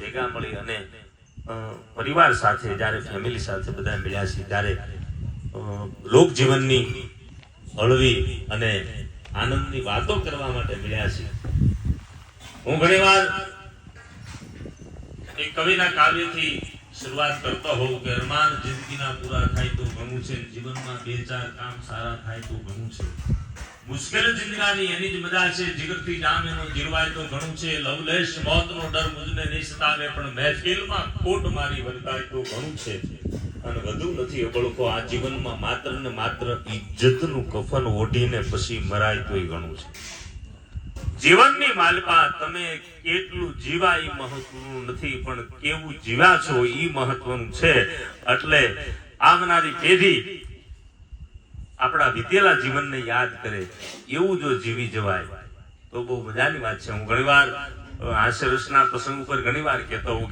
ભેગા મળી અને પરિવાર સાથે જ્યારે ફેમિલી સાથે બધા મળ્યા છીએ ત્યારે લોક જીવનની હળવી અને આનંદની વાતો કરવા માટે મળ્યા છીએ. હું ઘણીવાર એક કવિના કાવ્યથી શરૂઆત કરતો હોઉં કે અરમાન જિંદગીના પૂરા થાય તો ઘણું છે, જીવનમાં બે ચાર કામ સારા થાય તો ઘણું છે. મુશ્કેલ જિંદગાની એની જ મજા છે, જીગરથી જામ એનો જીરવાય તો ઘણું છે. લવલેશ મોતનો ડર મુજને નહીં સતાવે, પણ મહેફિલમાં ખોટ મારી વર્તાય તો ઘણું છે. અને વધુ નથી અબળકો આ જીવનમાં માત્ર ને માત્ર ઇજ્જતનું કફન ઓઢીને પછી મરાય તોય ઘણું છે. જીવનની માલપા તમે કેટલું જીવા એ મહત્વનું નથી, પણ કેવું જીવ્યા છો એ મહત્વનું છે. એટલે આવનારી પેઢી આપણા વીતેલા જીવનને યાદ કરે એવું જો જીવી જવાય તો બહુ મજાની વાત છે. હું ઘણીવાર હાસ્ય રસના પ્રસંગ ઉપર ઘણીવાર કહેતો હોઉં